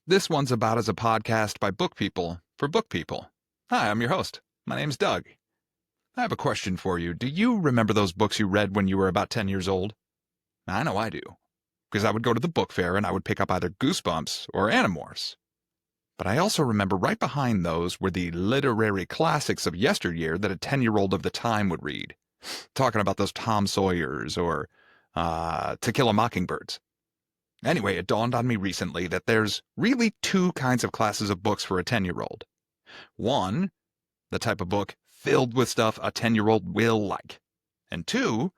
This one's about as a podcast by book people for book people. Hi, I'm your host. My name's Doug. I have a question for you. Do you remember those books you read when you were about 10 years old? I know I do, because I would go to the book fair and I would pick up either Goosebumps or Animorphs. But I also remember right behind those were the literary classics of yesteryear that a 10-year-old of the time would read. Talking about those Tom Sawyers or To Kill a Mockingbirds. Anyway, it dawned on me recently that there's really two kinds of classes of books for a 10-year-old. One, the type of book filled with stuff a 10-year-old will like. And two,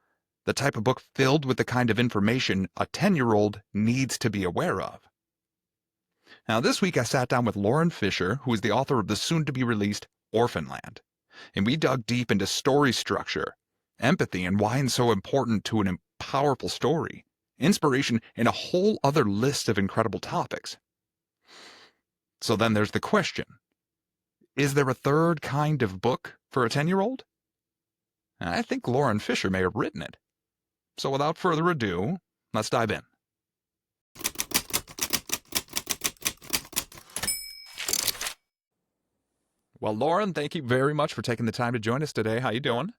the type of book filled with the kind of information a 10-year-old needs to be aware of. Now, this week I sat down with Lauren Fischer, who is the author of the soon-to-be-released Orphanland, and we dug deep into story structure, empathy, and why it's so important to an powerful story, inspiration, and a whole other list of incredible topics. So then there's the question. Is there a third kind of book for a 10-year-old? I think Lauren Fischer may have written it. So without further ado, let's dive in. Well, Lauren, thank you very much for taking the time to join us today. How you doing?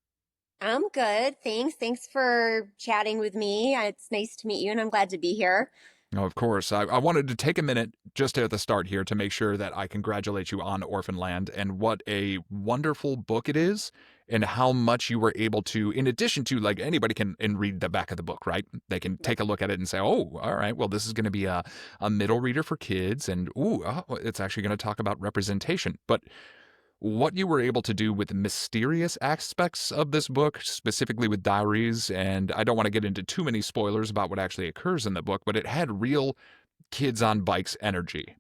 I'm good. Thanks. Thanks for chatting with me. It's nice to meet you, and I'm glad to be here. Oh, of course. I wanted to take a minute just at the start here to make sure that I congratulate you on Orphanland and what a wonderful book it is and how much you were able to, in addition to like anybody can and read the back of the book, right? They can Right. take a look at it and say, oh, all right, well, this is going to be a middle reader for kids. And, it's actually going to talk about representation. But what you were able to do with mysterious aspects of this book, specifically with diaries, and I don't want to get into too many spoilers about what actually occurs in the book, but it had real kids on bikes energy.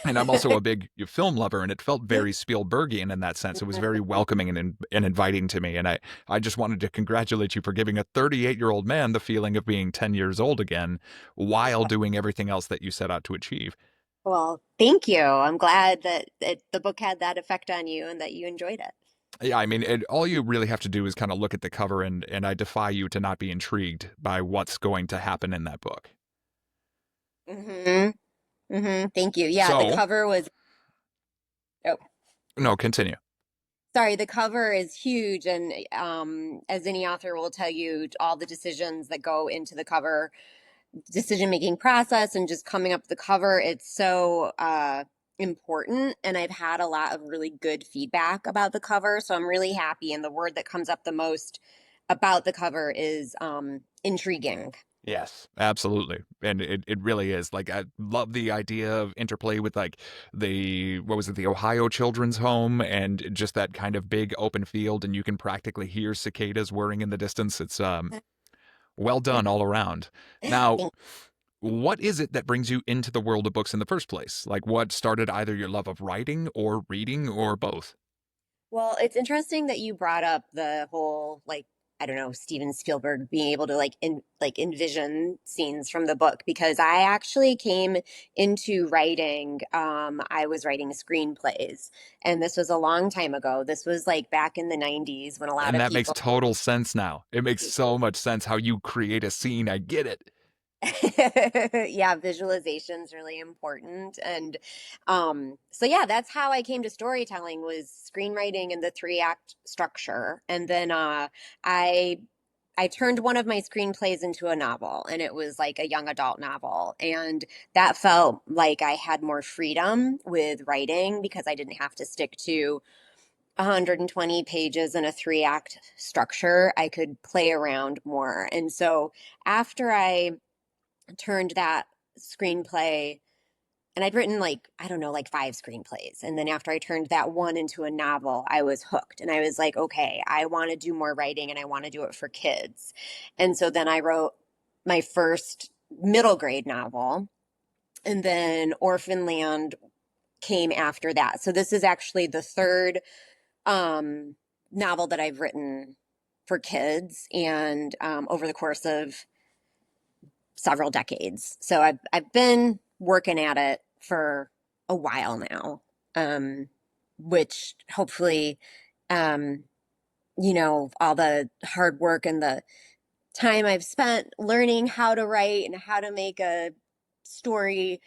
And I'm also a big film lover, and it felt very Spielbergian in that sense. It was very welcoming and inviting to me. And I just wanted to congratulate you for giving a 38-year-old man the feeling of being 10 years old again while doing everything else that you set out to achieve. Well, thank you. I'm glad that the book had that effect on you and that you enjoyed it. Yeah, I mean, all you really have to do is kind of look at the cover, and I defy you to not be intrigued by what's going to happen in that book. hmm Thank you. Yeah, the So, cover was, oh, no, continue. sorry, the cover is huge. And as any author will tell you, all the decisions that go into the cover, decision-making process and just coming up with the cover, it's so important. And I've had a lot of really good feedback about the cover. So I'm really happy. And the word that comes up the most about the cover is intriguing. Yes, absolutely. And it really is. Like, I love the idea of interplay with, like, what was it, the Ohio Children's Home, and just that kind of big open field, and you can practically hear cicadas whirring in the distance. It's well done all around. Now, Thank what is it that brings you into the world of books in the first place? Like, what started either your love of writing or reading or both? Well, it's interesting that you brought up the whole like I don't know Steven Spielberg being able to like envision scenes from the book because I actually came into writing. I was writing screenplays, and this was a long time ago. This was like back in the '90s when a lot And of that makes people. total sense now. It makes so much sense how you create a scene. I get it. Yeah, visualization's really important. And so yeah, that's how I came to storytelling was screenwriting and the three act structure. And then I I turned one of my screenplays into a novel, and it was like a young adult novel. And that felt like I had more freedom with writing because I didn't have to stick to 120 pages in a three act structure. I could play around more. And so after I turned that screenplay, and I'd written like, I don't know, like five screenplays. And then after I turned that one into a novel, I was hooked. And I was like, okay, I want to do more writing and I want to do it for kids. And so then I wrote my first middle grade novel. And then Orphanland came after that. So this is actually the third um, novel that I've written for kids and over the course of several decades. So I've been working at it for a while now, um, which hopefully, um, all the hard work and the time I've spent learning how to write and how to make a story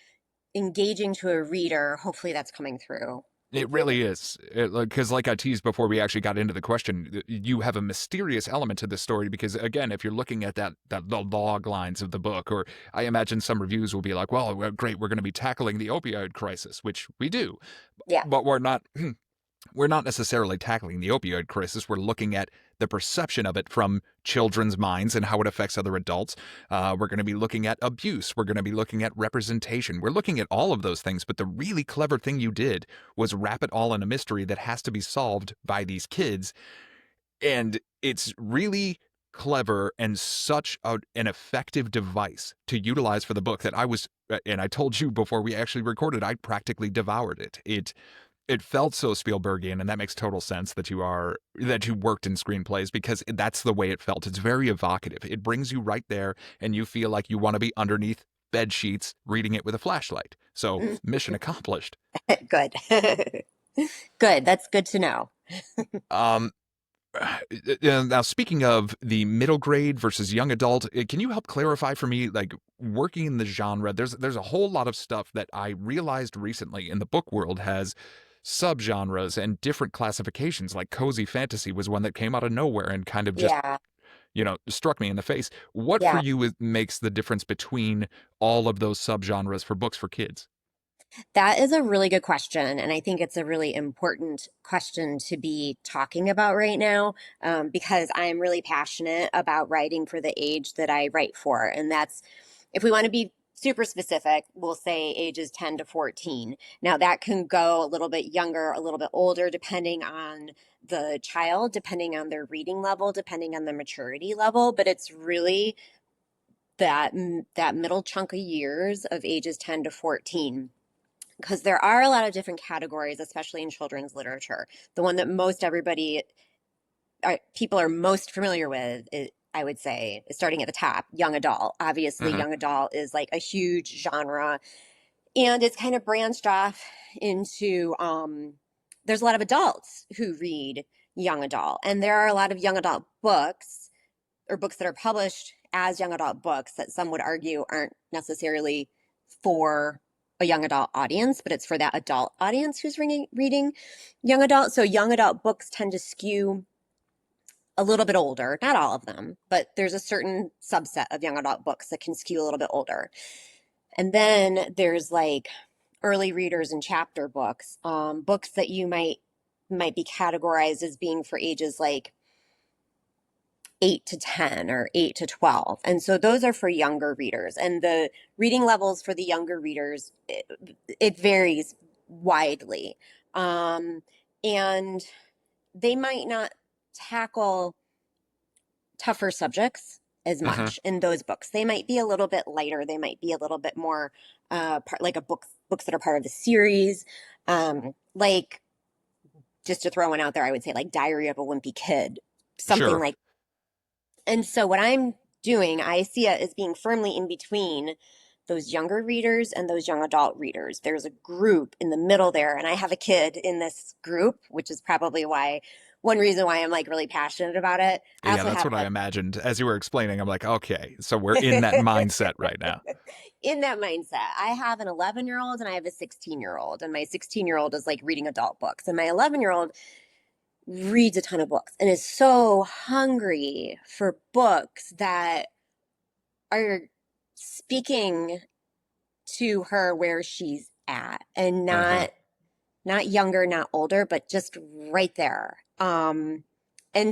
engaging to a reader, hopefully that's coming through. It really is. Because, like I teased before we actually got into the question, you have a mysterious element to this story. Because, again, if you're looking at the log lines of the book, or I imagine some reviews will be like, well, great, we're going to be tackling the opioid crisis, which we do. Yeah. But we're not. We're not necessarily tackling the opioid crisis. We're looking at the perception of it from children's minds and how it affects other adults. We're going to be looking at abuse. We're going to be looking at representation. We're looking at all of those things. But the really clever thing you did was wrap it all in a mystery that has to be solved by these kids. And it's really clever and such an effective device to utilize for the book that and I told you before we actually recorded, I practically devoured it. It felt so Spielbergian, and that makes total sense that you worked in screenplays, because that's the way it felt. It's very evocative. It brings you right there, and you feel like you want to be underneath bed sheets reading it with a flashlight. So mission accomplished. Good. Good. That's good to know. Um, Now, speaking of the middle grade versus young adult, can you help clarify for me, like, working in the genre? There's a whole lot of stuff that I realized recently in the book world has subgenres and different classifications. Like cozy fantasy was one that came out of nowhere and kind of just, Yeah. struck me in the face. What for Yeah. you makes the difference between all of those subgenres for books for kids? That is a really good question. And I think it's a really important question to be talking about right now, because I am really passionate about writing for the age that I write for. And that's, if we want to be super specific, we'll say ages 10 to 14. Now, that can go a little bit younger, a little bit older, depending on the child, depending on their reading level, depending on the maturity level. But it's really that middle chunk of years of ages 10 to 14, because there are a lot of different categories, especially in children's literature. The one that people are most familiar with, I would say, is starting at the top, young adult. Obviously, Mm-hmm. young adult is like a huge genre, and it's kind of branched off into. There's a lot of adults who read young adult, and there are a lot of young adult books or books that are published as young adult books that some would argue aren't necessarily for a young adult audience, but it's for that adult audience who's reading young adult. So young adult books tend to skew a little bit older, not all of them, but there's a certain subset of young adult books that can skew a little bit older. And then there's like early readers and chapter books, books that you might be categorized as being for ages like 8 to 10 or 8 to 12. And so those are for younger readers. And the reading levels for the younger readers, it varies widely. And they might not tackle tougher subjects as Mm-hmm. much in those books. They might be a little bit lighter. They might be a little bit more like books that are part of the series. Like, just to throw one out there, I would say like Diary of a Wimpy Kid, something Sure. like. And so what I'm doing, I see it as being firmly in between those younger readers and those young adult readers. There's a group in the middle there, and I have a kid in this group, which is probably one reason why I'm like really passionate about it. I Yeah, also that's have what I imagined as you were explaining. I'm like, okay, so we're in that mindset right now. in that mindset. I have an 11-year-old and I have a 16-year-old, and my 16-year-old is like reading adult books, and my 11-year-old reads a ton of books and is so hungry for books that are speaking to her where she's at, and Mm-hmm. not younger, not older, but just right there. And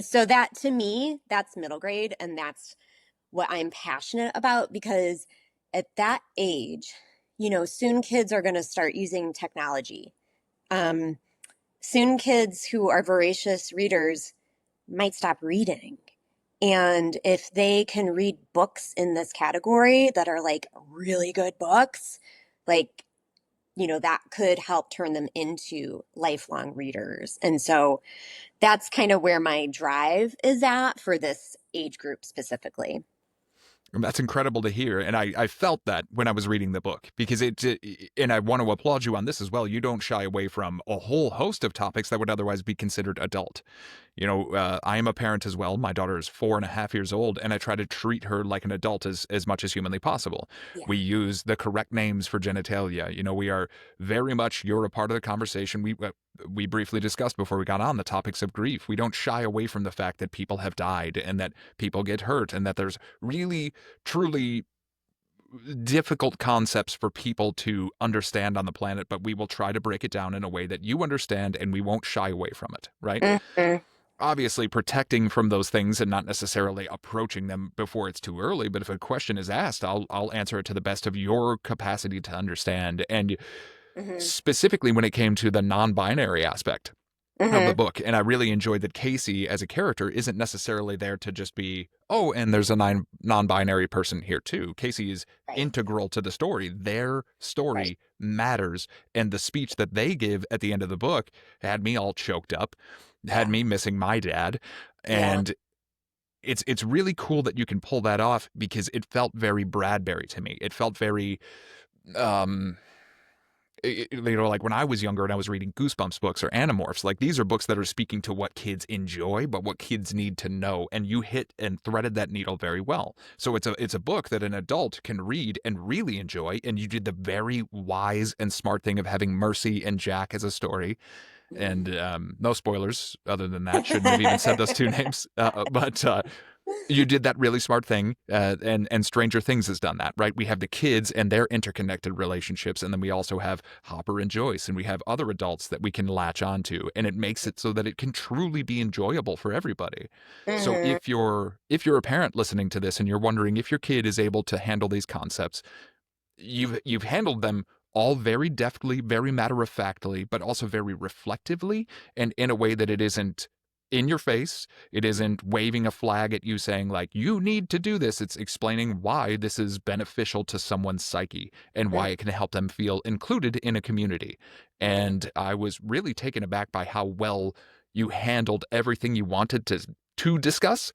so that, to me, that's middle grade, and that's what I'm passionate about, because at that age, soon kids are going to start using technology. Um, Soon kids who are voracious readers might stop reading. And if they can read books in this category that are like really good books, like, that could help turn them into lifelong readers. And so that's kind of where my drive is at for this age group specifically. That's incredible to hear. And I felt that when I was reading the book, because and I want to applaud you on this as well. You don't shy away from a whole host of topics that would otherwise be considered adult. I am a parent as well. My daughter is 4.5 years old, and I try to treat her like an adult as much as humanly possible. Yeah. We use the correct names for genitalia. We are very much, you're a part of the conversation. We briefly discussed before we got on the topics of grief. We don't shy away from the fact that people have died and that people get hurt and that there's really, truly difficult concepts for people to understand on the planet, but we will try to break it down in a way that you understand and we won't shy away from it, right? Hmm. Obviously, protecting from those things and not necessarily approaching them before it's too early. But if a question is asked, I'll answer it to the best of your capacity to understand. And Hmm. specifically when it came to the non-binary aspect of the Hmm. book. And I really enjoyed that Casey as a character isn't necessarily there to just be, oh, and there's a non-binary person here too. Casey is Right. integral to the story. Their Right. story matters. And the speech that they give at the end of the book had me all choked up, had Yeah. me missing my dad. Yeah. And it's really cool that you can pull that off because it felt very Bradbury to me. It felt very um like when I was younger and I was reading Goosebumps books or Animorphs, like these are books that are speaking to what kids enjoy, but what kids need to know. And you hit and threaded that needle very well. So it's a book that an adult can read and really enjoy. And you did the very wise and smart thing of having Mercy and Jack as a story. Mhm. And no spoilers other than that. Shouldn't have even said those two names. But you did that really smart thing, and Stranger Things has done that, right? We have the kids and their interconnected relationships, and then we also have Hopper and Joyce, and we have other adults that we can latch onto, and it makes it so that it can truly be enjoyable for everybody. So Mhm. if you're a parent listening to this and you're wondering if your kid is able to handle these concepts, you've handled them all very deftly, very matter of factly, but also very reflectively, and in a way that it isn't in your face. It isn't waving a flag at you saying like you need to do this. It's explaining why this is beneficial to someone's psyche and why Mhm. it can help them feel included in a community. Right. And I was really taken aback by how well you handled everything you wanted to discuss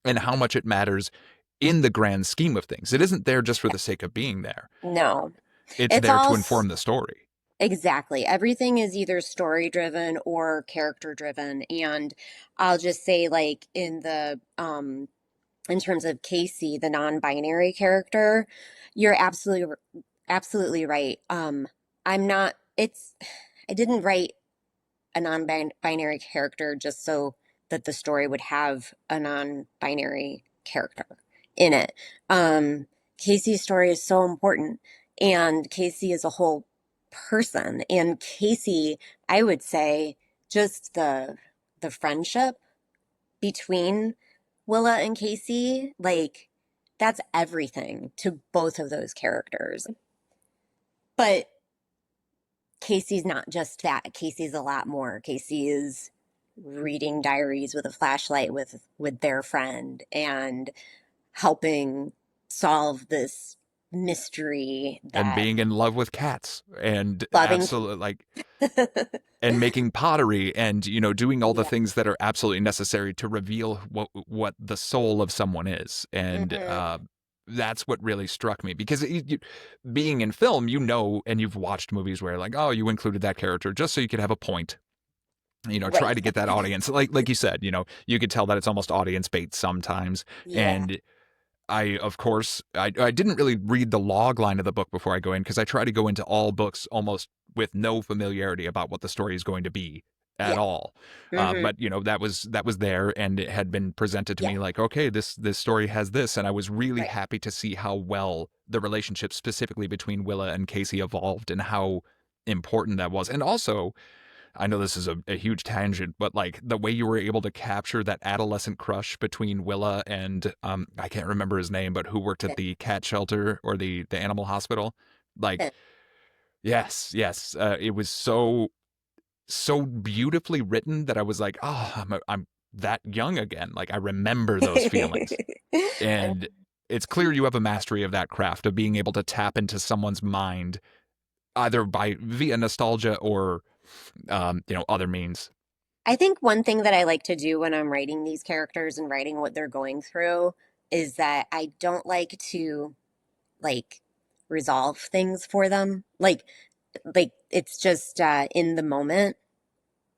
and how much it matters in the grand scheme of things. It isn't there just for the sake of being there. No, It's it's there all to inform the story. exactly. Everything is either story driven or character driven. And I'll just say, like, in terms of Casey, the non-binary character, you're absolutely right. I'm not, I didn't write a non-binary character just so that the story would have a non-binary character in it. Um, Casey's story is so important, and Casey is a whole person. And Casey, I would say, just the friendship between Willa and Casey, like that's everything to both of those characters. But Casey's not just that. Casey's a lot more. Casey is reading diaries with a flashlight with their friend and helping solve this mystery And that being in love with cats and loving. absolutely like and making pottery and doing all the Yeah. things that are absolutely necessary to reveal what the soul of someone is. And Hmm. that's what really struck me because being in film, and you've watched movies where like, oh, you included that character just so you could have a point. Try Right. to get that audience. Like you said, you could tell that it's almost audience bait sometimes. Yeah. And of course, I didn't really read the log line of the book before I go in because I try to go into all books almost with no familiarity about what the story is going to be at Yeah. all. Hmm. But that was there, and it had been presented to Yeah. me like, okay, this story has this, and I was really Right. happy to see how well the relationship specifically between Willa and Casey evolved and how important that was. And also, I know this is a huge tangent, but like the way you were able to capture that adolescent crush between Willa and I can't remember his name, but who worked at the cat shelter or the animal hospital. Like, yes, yes, it was so beautifully written that I was like, oh, I'm that young again. Like I remember those feelings, And and it's clear you have a mastery of that craft of being able to tap into someone's mind either by via nostalgia or other means. I think one thing that I like to do when I'm writing these characters and writing what they're going through is that I don't like to like resolve things for them. Like it's just in the moment.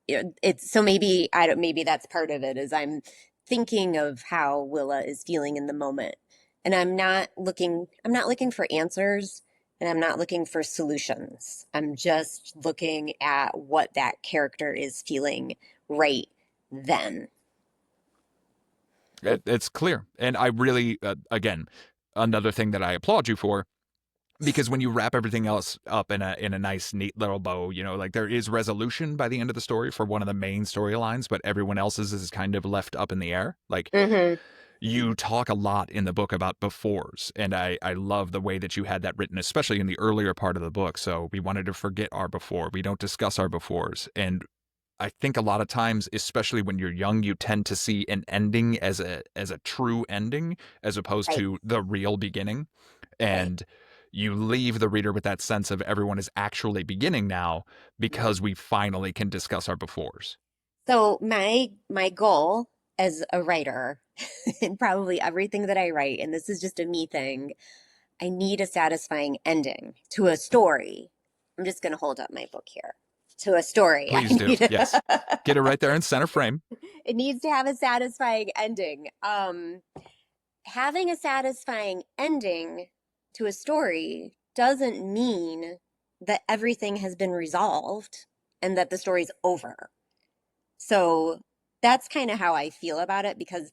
it's so maybe I don't maybe that's part of it is I'm thinking of how Willa is feeling in the moment. And I'm not looking for answers and I'm not looking for solutions. I'm just looking at what that character is feeling right then. It's clear. And I really, again, another thing that I applaud you for, because when you wrap everything else up in a nice, neat little bow, you know, like there is resolution by the end of the story for one of the main storylines, but everyone else's is kind of left up in the air. Like Hmm. you talk a lot in the book about befores, and I love the way that you had that written, especially in the earlier part of the book. So we wanted to forget our before. We don't discuss our befores. And I think a lot of times, especially when you're young, you tend to see an ending as a true ending as opposed Right, to the real beginning. right. And you leave the reader with that sense of everyone is actually beginning now because we finally can discuss our befores. So my goal as a writer, and probably everything that I write, and this is just a me thing, I need a satisfying ending to a story. I'm just going to hold up my book here. To a story, I Please do. need Yes. Get it right there in center frame. it needs to have a satisfying ending. Having a satisfying ending to a story doesn't mean that everything has been resolved and that the story's over. So that's kind of how I feel about it because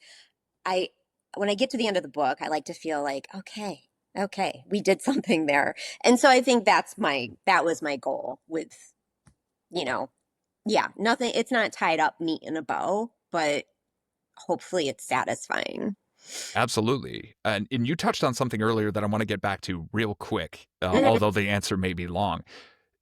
I, when I get to the end of the book, I like to feel like, okay, we did something there. And so I think that was my goal with, you know, yeah, nothing, it's not tied up neat in a bow, but hopefully it's satisfying. Absolutely. And you touched on something earlier that I want to get back to real quick, Hmm. although the answer may be long.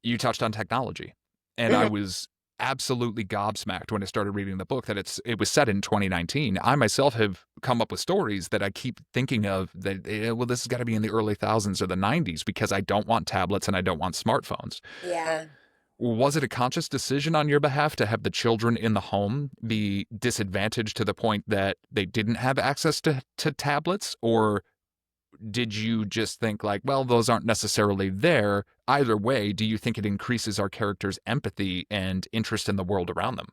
You touched on technology. And I Hmm. was absolutely gobsmacked when I started reading the book that it was set in 2019. I myself have come up with stories that I keep thinking of that, well, this has got to be in the early thousands or the 90s because I don't want tablets and I don't want smartphones. Yeah. Was it a conscious decision on your behalf to have the children in the home be disadvantaged to the point that they didn't have access to tablets? Or did you just think like, well, those aren't necessarily there? Either way, do you think it increases our characters' empathy and interest in the world around them?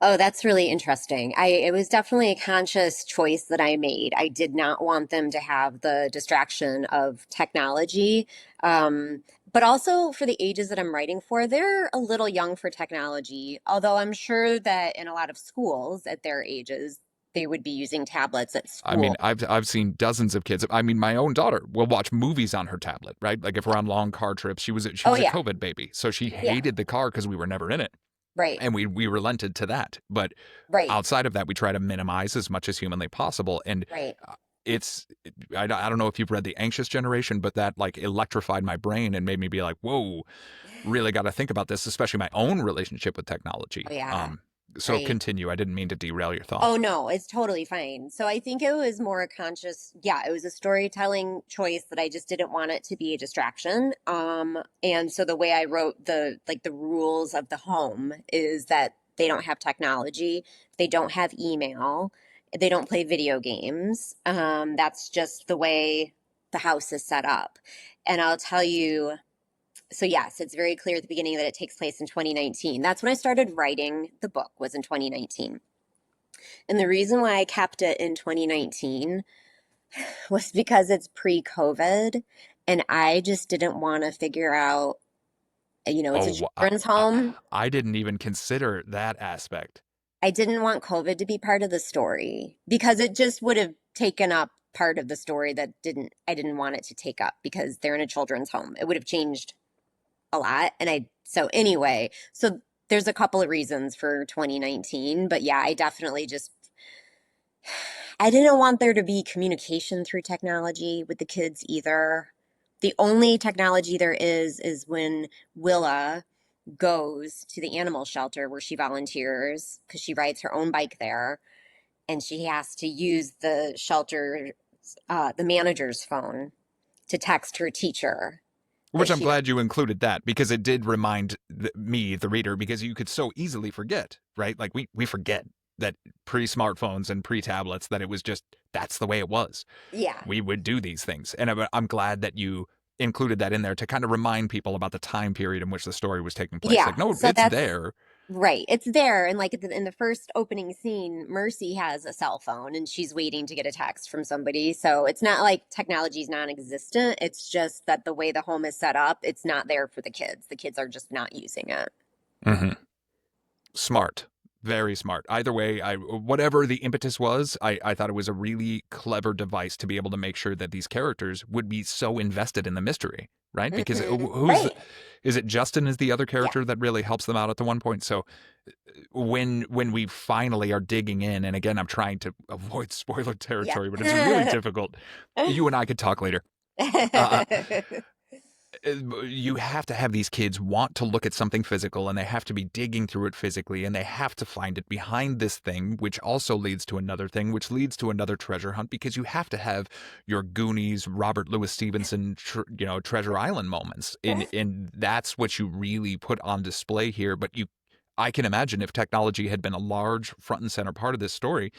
Oh, that's really interesting. It was definitely a conscious choice that I made. I did not want them to have the distraction of technology. Um, but also for the ages that I'm writing for, they're a little young for technology, although I'm sure that in a lot of schools at their ages, they would be using tablets at I mean, school. I've seen dozens of kids. I mean, my own daughter will watch movies on her tablet, right? Like if we're on long car trips, she Oh, was a yeah. COVID baby, so she Yeah. hated the car because we were never in it, Right. and we relented to that. But Right. outside of that, we try to minimize as much as humanly possible. And Right. uh, it's, I don't know if you've read The Anxious Generation, but that like electrified my brain and made me be like, whoa, really got to think about this, especially my own relationship with Oh, technology. yeah. So Right. continue. I didn't mean to derail your thought. Oh no, it's totally fine. So I think it was more a conscious, yeah, it was a storytelling choice that I just didn't want it to be a distraction. And so the way I wrote the rules of the home is that they don't have technology, they don't have email, they don't play video games. That's just the way the house is set up. And I'll tell you, so yes, it's very clear at the beginning that it takes place in 2019. That's when I started writing the book was in 2019. And the reason why I kept it in 2019 was because it's pre-COVID and I just didn't want to figure out, it's a Oh, children's home. I didn't even consider that aspect. I didn't want COVID to be part of the story because it just would have taken up part of the story that I didn't want it to take up because they're in a children's home. It would have changed a lot. So anyway, so there's a couple of reasons for 2019, but yeah, I didn't want there to be communication through technology with the kids either. The only technology there is when Willa goes to the animal shelter where she volunteers because she rides her own bike there and she has to use the shelter, the manager's phone to text her teacher that Which I'm she, glad you included that because it did remind me, the reader, because you could so easily forget, right? Like we forget that pre-smartphones and pre-tablets that it was just that's the way it was. yeah, We would do these things, and I'm glad that you included that in there to kind of remind people about the time period in which the story was taking place. yeah. Like, no, So it's there. Right. It's there. And like in the first opening scene, Mercy has a cell phone and she's waiting to get a text from somebody. So it's not like technology's non-existent. It's just that the way the home is set up, it's not there for the kids. The kids are just not using it. Hmm. Smart. Very smart. Either way, whatever the impetus was, I thought it was a really clever device to be able to make sure that these characters would be so invested in the mystery, right? Because Right. is it Justin is the other Yeah. character that really helps them out at the one point? So when we finally are digging in, and again, I'm trying to avoid spoiler territory, but it's really Yeah. difficult. You and I could talk later. Uh, you have to have these kids want to look at something physical and they have to be digging through it physically and they have to find it behind this thing, which also leads to another thing, which leads to another treasure hunt because you have to have your Goonies, Robert Louis Stevenson, Treasure Island moments. And that's what you really put on display here. But I can imagine if technology had been a large front and center part of this story,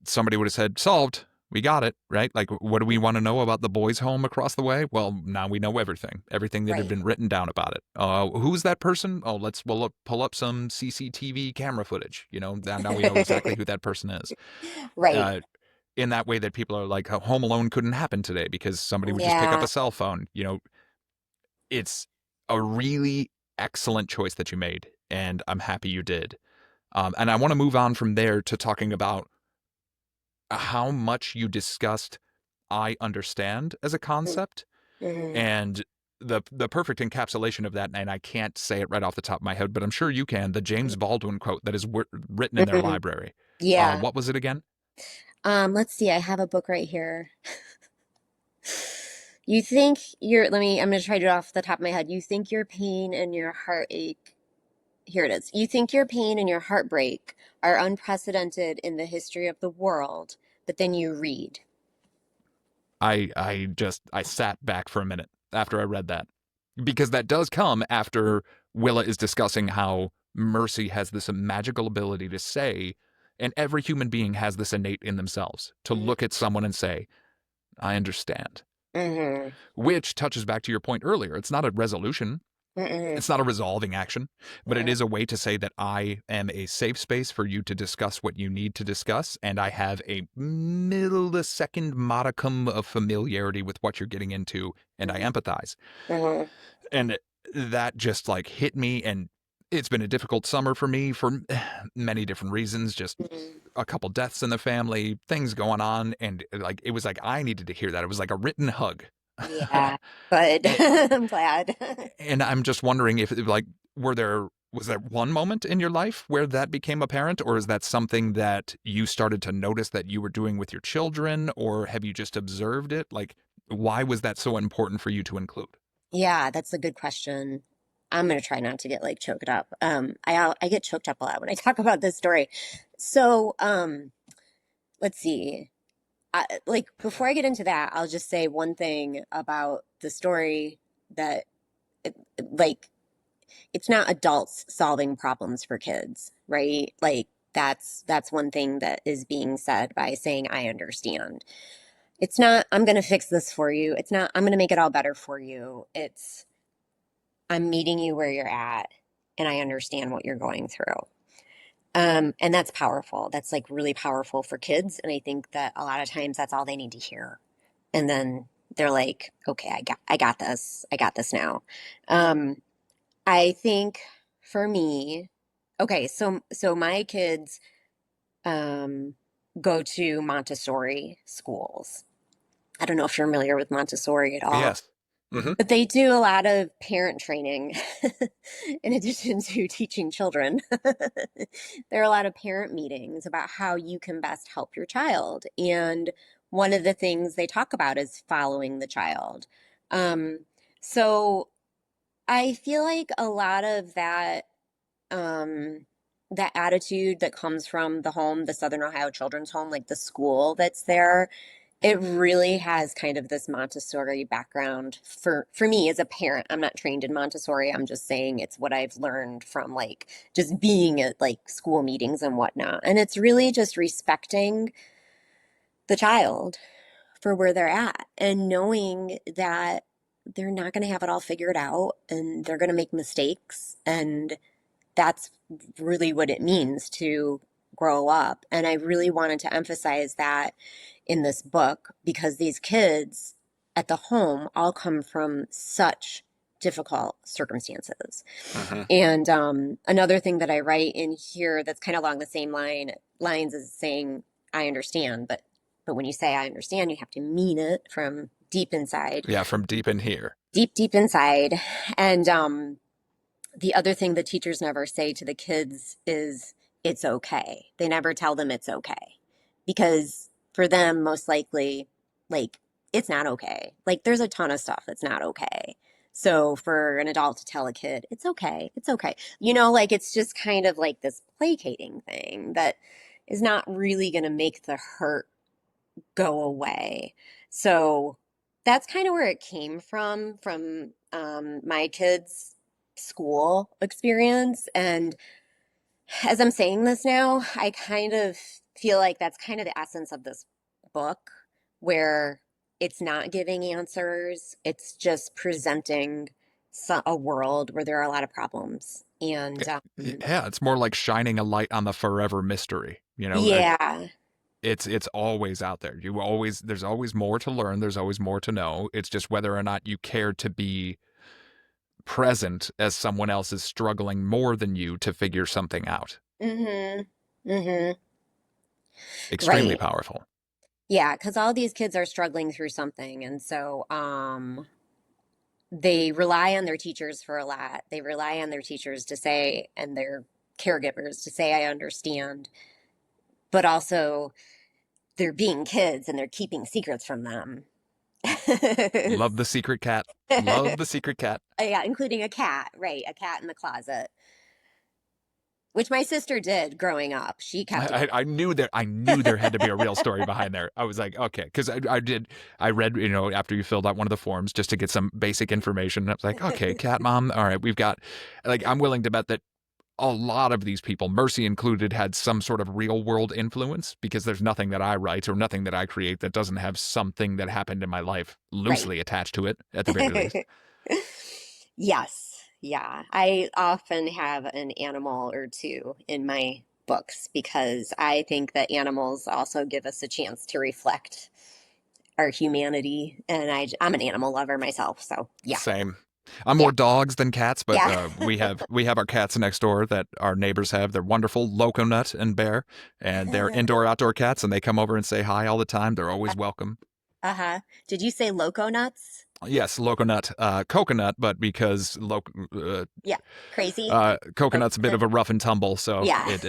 somebody would have said, solved. We got it, right? Like, what do we want to know about the boys' home across the way? Well, now we know everything that had Right. been written down about it. Who's that person? Oh, we'll pull up some CCTV camera footage. Now we know exactly who that person is. Right. Uh, in that way that people are like, Home Alone couldn't happen today because somebody would just pick up Yeah. a cell phone. It's a really excellent choice that you made, and I'm happy you did. And I want to move on from there to talking about how much you discussed I understand as a concept Mhm. and the perfect encapsulation of that, and I can't say it right off the top of my head, but I'm sure you can, the James Baldwin quote that is written in their Mhm. library. Yeah. What was it again? Let's see. I have a book right here. You think I'm going to try to do it off the top of my head. You think your pain and your heartache, here it is. You think your pain and your heartbreak are unprecedented in the history of the world, but then you read. I sat back for a minute after I read that because that does come after Willa is discussing how Mercy has this magical ability to say, and every human being has this innate in themselves to look at someone and say, I understand. Mm-hmm. Which touches back to your point earlier. It's not a resolution, Mm-mm. it's not a resolving action, but it is a way to say that I am a safe space for you to discuss what you need to discuss, and I have a millisecond modicum of familiarity with what you're getting into, and I empathize. Mm-hmm. And that just like hit me, and it's been a difficult summer for me for many different reasons, just Mm-hmm. a couple deaths in the family, things going on, and like it was like I needed to hear that. It was like a written hug. Yeah, good. and, I'm glad. and I'm just wondering if like was there one moment in your life where that became apparent, or is that something that you started to notice that you were doing with your children, or have you just observed it? Like, why was that so important for you to include? Yeah, that's a good question. I'm gonna try not to get like choked up. I get choked up a lot when I talk about this story. So, let's see. Like before I get into that, I'll just say one thing about the story that like it's not adults solving problems for kids, right? Like that's one thing that is being said by saying I understand. It's not I'm going to fix this for you. It's not I'm going to make it all better for you. It's I'm meeting you where you're at and I understand what you're going through. And that's powerful. That's like really powerful for kids. And I think that a lot of times that's all they need to hear. And then they're like, okay, I got this. I got this now. Um, I think for me, okay, so my kids um go to Montessori schools. I don't know if you're familiar with Montessori at all. Yes. Hmm. But they do a lot of parent training in addition to teaching children. There are a lot of parent meetings about how you can best help your child. And one of the things they talk about is following the child. Um, so I feel like a lot of um, that attitude that comes from the home, the Southern Ohio Children's Home, like the school that's there, it really has kind of this Montessori background for me as a parent. I'm not trained in Montessori. I'm just saying it's what I've learned from like just being at like school meetings and whatnot. And it's really just respecting the child for where they're at and knowing that they're not going to have it all figured out and they're going to make mistakes and that's really what it means to grow up. And I really wanted to emphasize that in this book because these kids at the home all come from such difficult circumstances. Hmm. And another thing that I write in here that's kind of along the same lines is saying, I understand, but when you say I understand, you have to mean it from deep inside, Yeah, from deep in here. deep, deep inside. And the other thing the teachers never say to the kids is it's okay. They never tell them it's okay because for them, most likely, like it's not okay. Like there's a ton of stuff that's not okay. So for an adult to tell a kid, it's okay. Like it's just kind of like this placating thing that is not really going to make the hurt go away. So that's kind of where it came from my kids' school experience. And as I'm saying this now, I kind of feel like that's kind of the essence of this book, where it's not giving answers, it's just presenting a world where there are a lot of problems. And Yeah, it's more like shining a light on the forever mystery. yeah. It's always out there. There's always more to learn. There's always more to know. It's just whether or not you care to be present as someone else is struggling more than you to figure something out. Mm-hmm. Mm-hmm. Extremely Right. powerful. Yeah, because all these kids are struggling through something. And so they rely on their teachers for a lot. They rely on their teachers to say, and their caregivers to say, I understand. But also, they're being kids and they're keeping secrets from them. Love the secret cat. Love the secret cat. Yeah, including a cat, right? A cat in the closet, which my sister did growing up. She kept a I knew there had to be a real story behind there. I was like, okay, because I read, after you filled out one of the forms just to get some basic information. I was like, okay, cat mom. All right, we've got, like, I'm willing to bet that a lot of these people, Mercy included, had some sort of real world influence, because there's nothing that I write or nothing that I create that doesn't have something that happened in my life right. loosely attached to it, at the very least. Yes, yeah. I often have an animal or two in my books because I think that animals also give us a chance to reflect our humanity. And I'm an animal lover myself, so yeah, Same. I'm yeah, more dogs than cats, but yeah. we have our cats next door that our neighbors have. They're wonderful, Loco Nut and Bear, and they're indoor outdoor cats, and they come over and say hi all the time. They're always welcome. Uh-huh. Did you say loco nuts? Yes, Loco Nut, coconut, but because Yeah, crazy. coconut's a bit Coconut. of a rough and tumble, so Yeah. it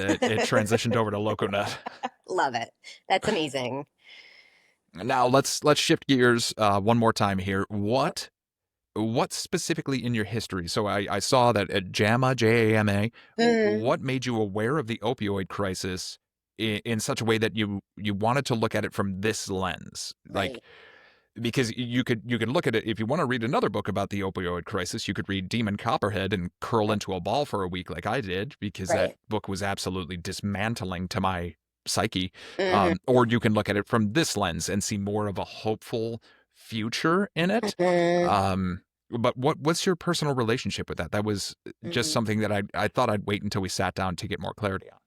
transitioned over to Loco Nut. Love it. That's amazing. Now let's shift gears one more time here. What specifically in your history? So I saw that at JAMA, JAMA, Mm, what made you aware of the opioid crisis in such a way that you wanted to look at it from this lens? Like, right, because you can look at it, if you want to read another book about the opioid crisis, you could read Demon Copperhead and curl right, into a ball for a week like I did, because that right. book was absolutely dismantling to my psyche. Hmm. Or you can look at it from this lens and see more of a hopeful future in it. Hmm. Um, but what's your personal relationship with that? That was just Hmm. something that I thought I'd wait until we sat down to get more clarity on.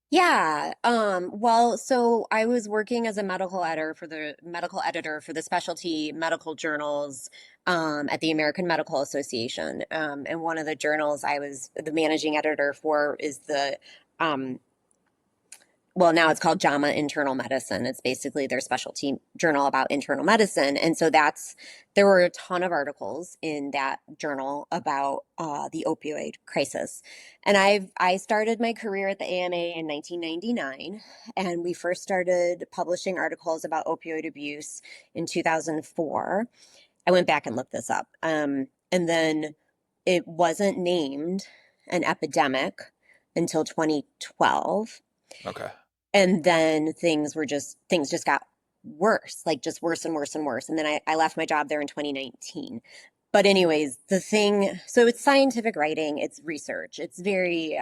Yeah. Well, so I was working as a medical editor for the specialty medical journals at the American Medical Association. And one of the journals I was the managing editor for is the um, well, now it's called JAMA Internal Medicine. It's basically their specialty journal about internal medicine. And so there were a ton of articles in that journal about the opioid crisis. And I started my career at the AMA in 1999, and we first started publishing articles about opioid abuse in 2004. I went back and looked this up. And then it wasn't named an epidemic until 2012, Okay. and then things just got worse, like just worse and worse and worse. And then I left my job there in 2019. But anyways, so it's scientific writing, it's research, it's very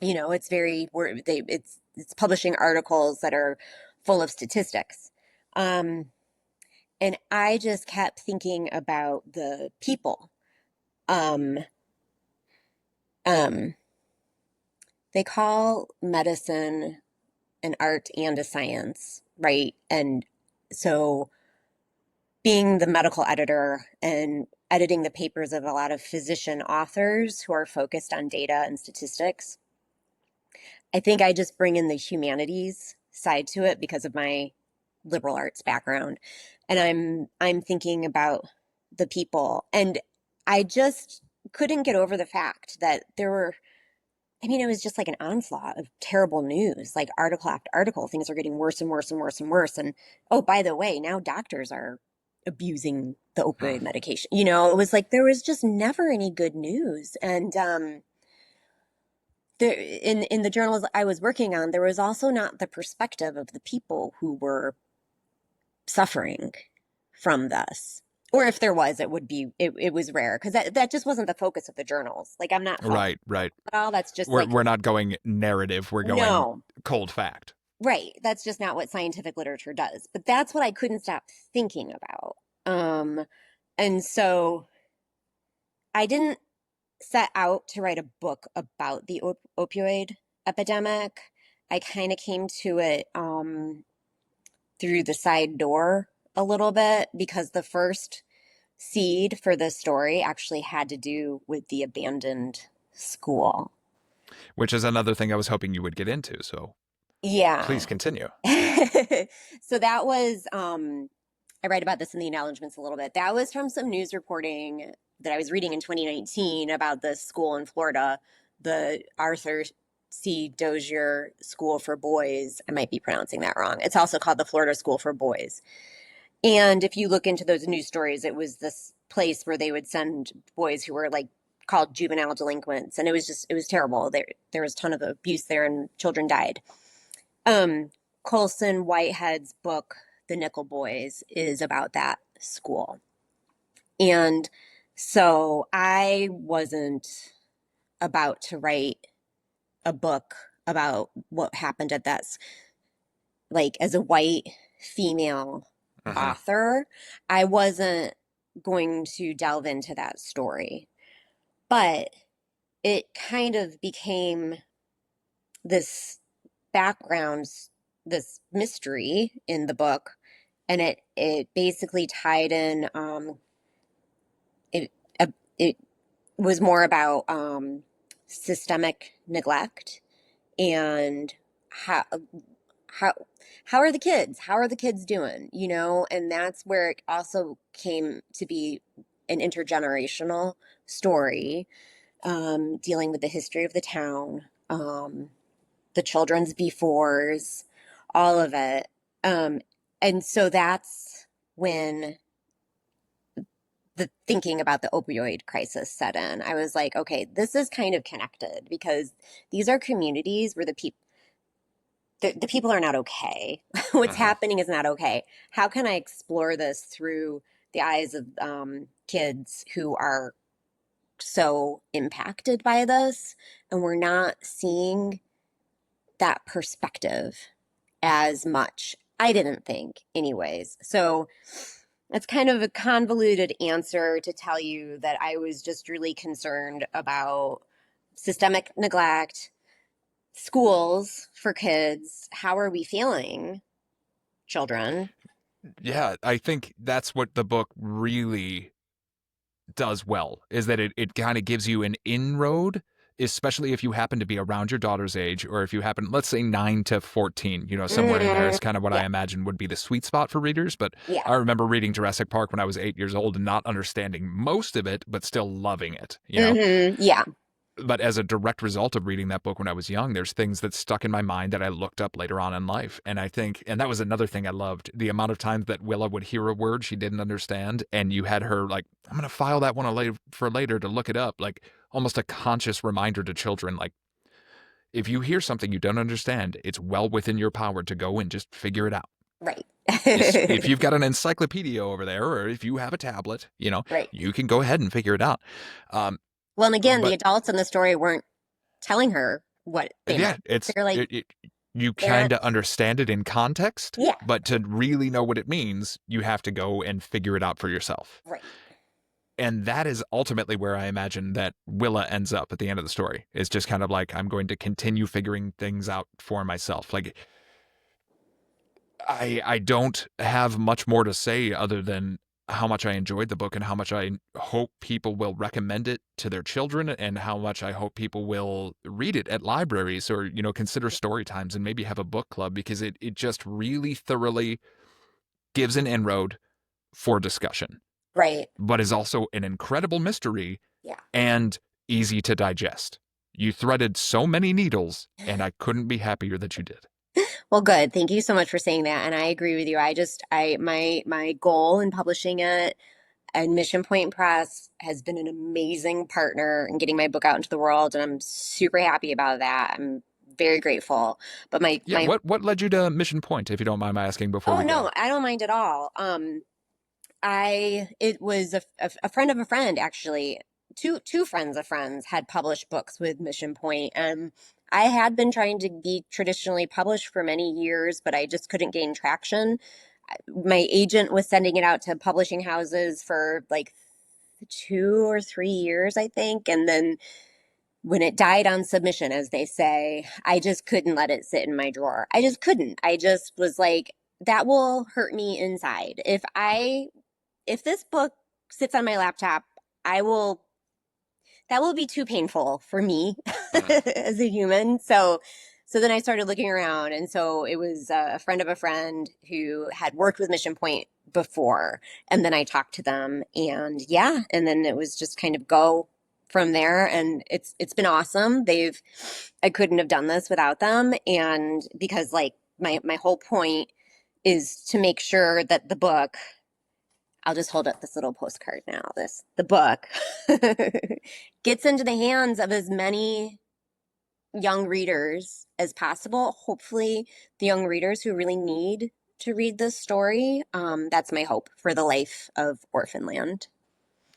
it's very it's publishing articles that are full of statistics. um and I just kept thinking about the people. um Um, they call medicine an art and a science, right? And so being the medical editor and editing the papers of a lot of physician authors who are focused on data and statistics, I think I just bring in the humanities side to it because of my liberal arts background. And I'm thinking about the people. And I just couldn't get over the fact that there were, I mean, it was just like an onslaught of terrible news, like article after article. Things are getting worse and worse and worse and worse. And oh, by the way, now doctors are abusing the Hmm. opioid medication. You know, it was like there was just never any good news. And there, in the journals I was working on, there was also not the perspective of the people who were suffering from this. Or if there was, it would be it was rare because that just wasn't the focus of the journals. Like I'm not fault Right, right. at all. That's just We're like we're not going narrative. We're going no. cold fact. Right. That's just not what scientific literature does. But that's what I couldn't stop thinking about. Um, and so I didn't set out to write a book about the opioid epidemic. I kind of came to it through the side door a little bit because the first seed for this story actually had to do with the abandoned school. Which is another thing I was hoping you would get into. So please Yeah. continue. So that was I write about this in the acknowledgments a little bit. That was from some news reporting that I was reading in 2019 about this school in Florida, the Arthur C. Dozier School for Boys. I might be pronouncing that wrong. It's also called the Florida School for Boys. And if you look into those news stories, it was this place where they would send boys who were like called juvenile delinquents, and it was terrible. There was a ton of abuse there, and children died. Um, Colson Whitehead's book, The Nickel Boys, is about that school. And so I wasn't about to write a book about what happened at that, like as a white female Hmm. author, I wasn't going to delve into that story. But it kind of became this background, this mystery in the book, and it basically tied in. It it was more about systemic neglect and how how how are the kids? How are the kids doing? You know, and that's where it also came to be an intergenerational story, dealing with the history of the town, the children's befores, all of it. Um, and so that's when the thinking about the opioid crisis set in. I was like, okay, this is kind of connected because these are communities where the people are not okay. What's Hmm. happening is not okay. How can I explore this through the eyes of kids who are so impacted by this, and we're not seeing that perspective as much. I didn't think, anyways. So it's kind of a convoluted answer to tell you that I was just really concerned about systemic neglect, schools for kids. How are we feeling, children? Yeah, I think that's what the book really does well, is that it kind of gives you an inroad, especially if you happen to be around your daughter's age, or if you happen, let's say 9 to 14, somewhere in there is kind of what I Yeah, imagine would be the sweet spot for readers. But yeah. I remember reading Jurassic Park when I was 8 years old and not understanding most of it, but still loving it. Yeah, But as a direct result of reading that book when I was young, there's things that stuck in my mind that I looked up later on in life. And I think, and that was another thing I loved, the amount of times that Willa would hear a word she didn't understand, and you had her like, I'm going to file that one away for later to look it up, like almost a conscious reminder to children, like, if you hear something you don't understand, it's well within your power to go and just figure it out. right. If you've got an encyclopedia over there, or if you have a tablet, Right. you can go ahead and figure it out. Um, Well, and again, the but adults in the story weren't telling her what they yeah, meant. They're like, you kind of parents. understand it in context, Yeah, but to really know what it means, you have to go and figure it out for yourself. right. And that is ultimately where I imagine that Willa ends up at the end of the story. It's just kind of like, I'm going to continue figuring things out for myself. Like, I don't have much more to say other than how much I enjoyed the book and how much I hope people will recommend it to their children, and how much I hope people will read it at libraries, or, consider story times and maybe have a book club, because it just really thoroughly gives an inroad for discussion, Right. but is also an incredible mystery Yeah. and easy to digest. You threaded so many needles, and I couldn't be happier that you did. Well, good. Thank you so much for saying that. And I agree with you. My goal in publishing it, and Mission Point Press has been an amazing partner in getting my book out into the world, and I'm super happy about that. I'm very grateful. But Yeah, what led you to Mission Point, if you don't mind my asking before oh we no, go? I don't mind at all. It was a friend of a friend, actually. Two friends of friends had published books with Mission Point, and I had been trying to be traditionally published for many years, but I just couldn't gain traction. My agent was sending it out to publishing houses for like 2 or 3 years, I think, and then when it died on submission, as they say, I just couldn't let it sit in my drawer. I just couldn't. I just was like, that will hurt me inside. If this book sits on my laptop, I will that will be too painful for me Mm. as a human. So then I started looking around, and so it was a friend of a friend who had worked with Mission Point before, and then I talked to them, and yeah, and then it was just kind of go from there, and it's been awesome. I couldn't have done this without them, and because like my whole point is to make sure that the book, I'll just hold up this little postcard now. The book gets into the hands of as many young readers as possible. Hopefully, the young readers who really need to read this story. That's my hope for the life of Orphanland.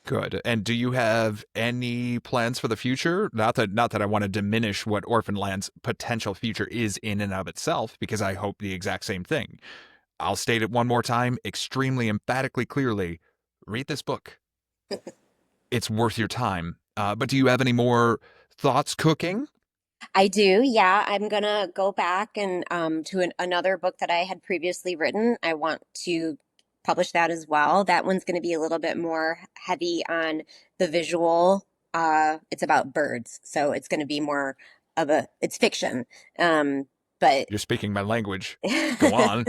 Good. And do you have any plans for the future? Not that I want to diminish what Orphanland's potential future is in and of itself, because I hope the exact same thing. I'll state it one more time, extremely emphatically clearly. Read this book. It's worth your time. But do you have any more thoughts cooking? I do, yeah. I'm gonna go back and to another book that I had previously written. I want to publish that as well. That one's going to be a little bit more heavy on the visual. It's about birds, so it's going to be more of it's fiction. But You're speaking my language. Go on.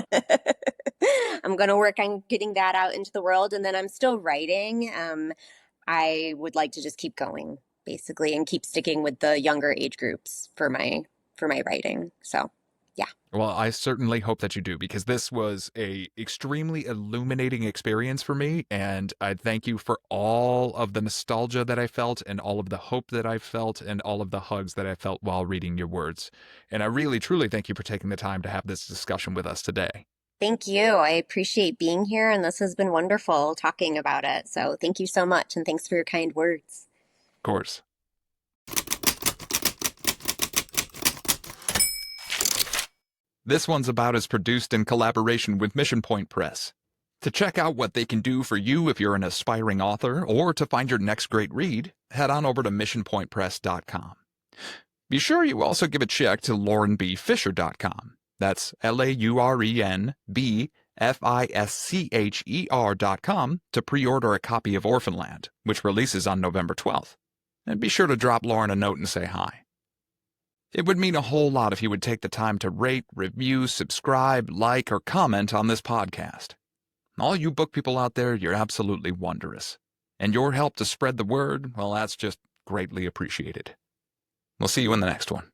I'm going to work on getting that out into the world, and then I'm still writing. I would like to just keep going, basically, and keep sticking with the younger age groups for my writing. So, yeah. Well, I certainly hope that you do, because this was a extremely illuminating experience for me, and I thank you for all of the nostalgia that I felt, and all of the hope that I felt, and all of the hugs that I felt while reading your words. And I really, truly thank you for taking the time to have this discussion with us today. Thank you. I appreciate being here, and this has been wonderful talking about it. So, thank you so much, and thanks for your kind words. Of course. This one's about is produced in collaboration with Mission Point Press. To check out what they can do for you if you're an aspiring author, or to find your next great read, head on over to missionpointpress.com. Be sure you also give a check to laurenbfischer.com. That's LaurenBFischer.com to pre-order a copy of Orphanland, which releases on November 12th. And be sure to drop Lauren a note and say hi. It would mean a whole lot if you would take the time to rate, review, subscribe, like, or comment on this podcast. All you book people out there, you're absolutely wondrous. And your help to spread the word, well, that's just greatly appreciated. We'll see you in the next one.